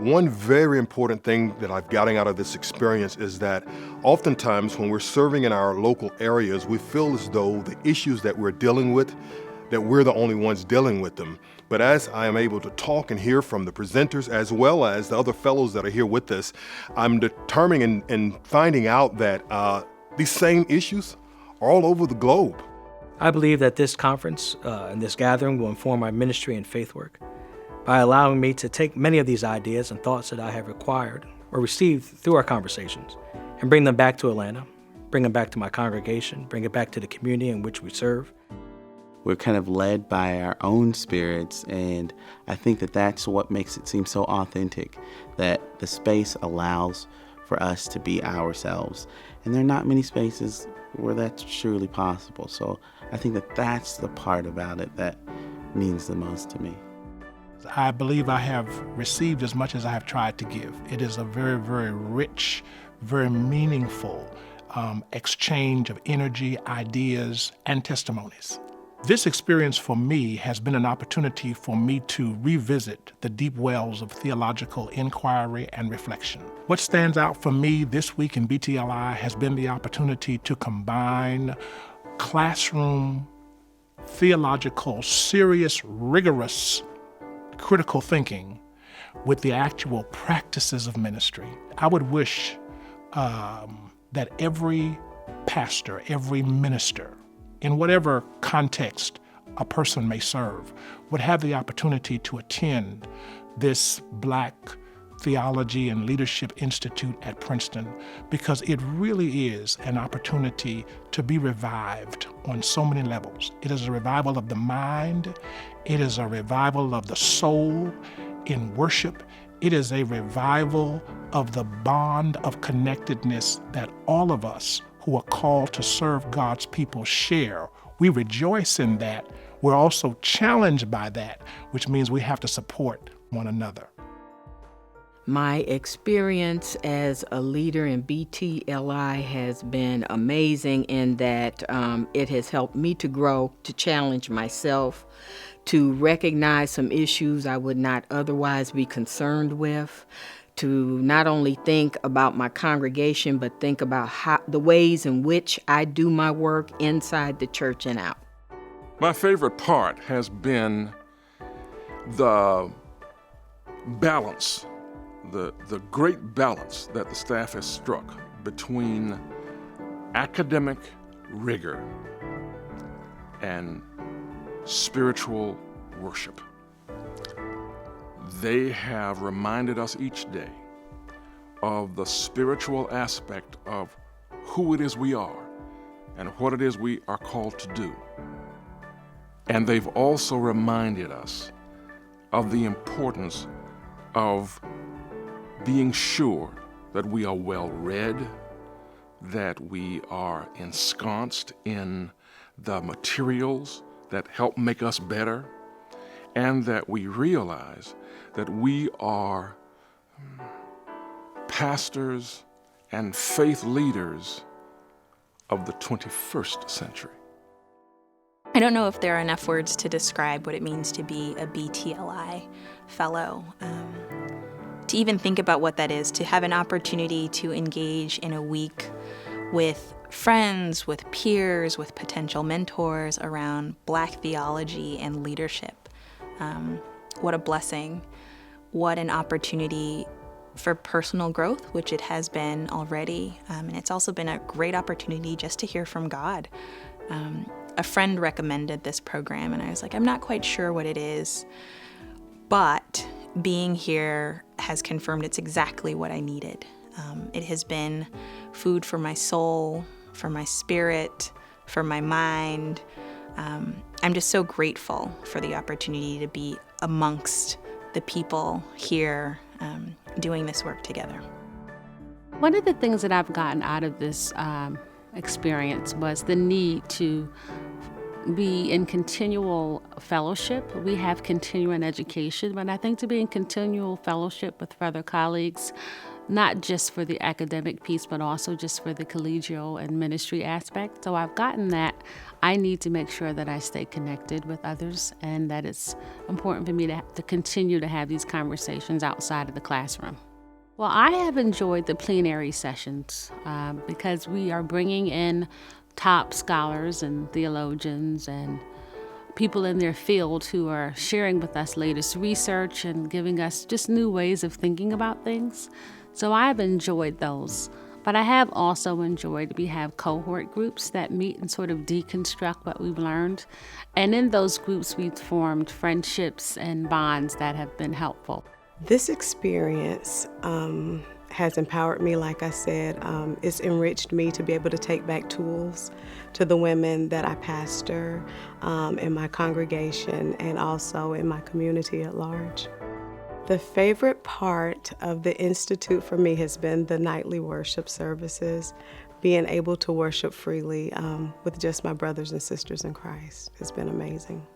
One very important thing that I've gotten out of this experience is that oftentimes when we're serving in our local areas, we feel as though the issues that we're dealing with, that we're the only ones dealing with them. But as I am able to talk and hear from the presenters as well as the other fellows that are here with us, I'm determining and finding out that these same issues are all over the globe. I believe that this conference and this gathering will inform my ministry and faith work by allowing me to take many of these ideas and thoughts that I have acquired or received through our conversations and bring them back to Atlanta, bring them back to my congregation, bring it back to the community in which we serve. We're kind of led by our own spirits, and I think that that's what makes it seem so authentic, that the space allows for us to be ourselves. And there are not many spaces where that's truly possible. So I think that that's the part about it that means the most to me. I believe I have received as much as I have tried to give. It is a very, very rich, very meaningful exchange of energy, ideas, and testimonies. This experience for me has been an opportunity for me to revisit the deep wells of theological inquiry and reflection. What stands out for me this week in BTLI has been the opportunity to combine classroom, theological, serious, rigorous, critical thinking with the actual practices of ministry. I would wish that every pastor, every minister, in whatever context a person may serve, would have the opportunity to attend this Black Theology and Leadership Institute at Princeton, because it really is an opportunity to be revived on so many levels. It is a revival of the mind. It is a revival of the soul in worship. It is a revival of the bond of connectedness that all of us who are called to serve God's people share. We rejoice in that. We're also challenged by that, which means we have to support one another. My experience as a leader in BTLI has been amazing in that it has helped me to grow, to challenge myself, to recognize some issues I would not otherwise be concerned with, to not only think about my congregation, but think about the ways in which I do my work inside the church and out. My favorite part has been the balance, the great balance that the staff has struck between academic rigor and spiritual worship. They have reminded us each day of the spiritual aspect of who it is we are and what it is we are called to do. And they've also reminded us of the importance of being sure that we are well read, that we are ensconced in the materials that help make us better, and that we realize that we are pastors and faith leaders of the 21st century. I don't know if there are enough words to describe what it means to be a BTLI fellow. To even think about what that is, to have an opportunity to engage in a week with friends, with peers, with potential mentors around Black theology and leadership. What a blessing. What an opportunity for personal growth, which it has been already. And it's also been a great opportunity just to hear from God. A friend recommended this program, and I was like, I'm not quite sure what it is, but being here has confirmed it's exactly what I needed. It has been food for my soul, for my spirit, for my mind. I'm just so grateful for the opportunity to be amongst the people here doing this work together. One of the things that I've gotten out of this experience was the need to be in continual fellowship. We have continuing education, but I think to be in continual fellowship with other colleagues not just for the academic piece, but also just for the collegial and ministry aspect. So I've gotten that I need to make sure that I stay connected with others, and that it's important for me to continue to have these conversations outside of the classroom. Well, I have enjoyed the plenary sessions because we are bringing in top scholars and theologians and people in their field who are sharing with us latest research and giving us just new ways of thinking about things. So I've enjoyed those. But I have also enjoyed, we have cohort groups that meet and sort of deconstruct what we've learned. And in those groups, we've formed friendships and bonds that have been helpful. This experience has empowered me, like I said. It's enriched me to be able to take back tools to the women that I pastor in my congregation and also in my community at large. The favorite part of the Institute for me has been the nightly worship services, being able to worship freely with just my brothers and sisters in Christ. It's been amazing.